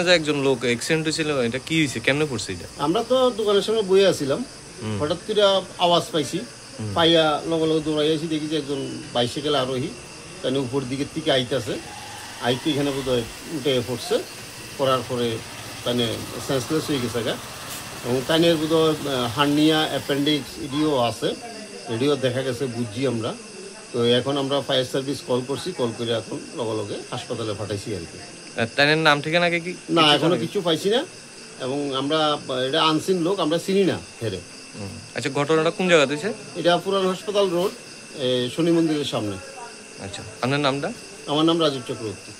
যে একজন লোক অ্যাক্সিডেন্ট হয়েছিল, এটা কি হয়েছে, কেমনে পড়ছে এটা? আমরা তো দোকানের সামনে বইয়ে আছিলাম, হঠাৎ করে আওয়াজ পাইছি, পাইয়া লগে লগে দৌড়াইয়াছি, দেখি যে একজন বাইসাইকেল আরোহী তাই উপর দিকের থেকে আইতেছে, আইতে এখানে বোধহয় উঠে পড়ছে, পড়ার পরে তানে সেন্সলেস হয়ে গেছে গা। এবং তাইনের বোধহয় হার্নিয়া, অ্যাপেন্ডিক্স এটিও আছে, এটিও দেখা গেছে, বুঝছি আমরা। তো এখন আমরা ফায়ার সার্ভিস কল করছি, কল করে এখন লগে লগে হাসপাতালে পাঠাইছি আর কি। তাইনের নাম ঠিকানা কি? না, এখনো কিছু পাইছি না, এবং আমরা এটা আনসিন লোক, আমরা চিনি না হেরে। আচ্ছা, ঘটনাটা কোন জায়গা হয়েছে? এটা পুরান হাসপাতাল রোড, শনি মন্দিরের সামনে। আচ্ছা, আপনার নামটা? আমার নাম রাজীব চক্রবর্তী।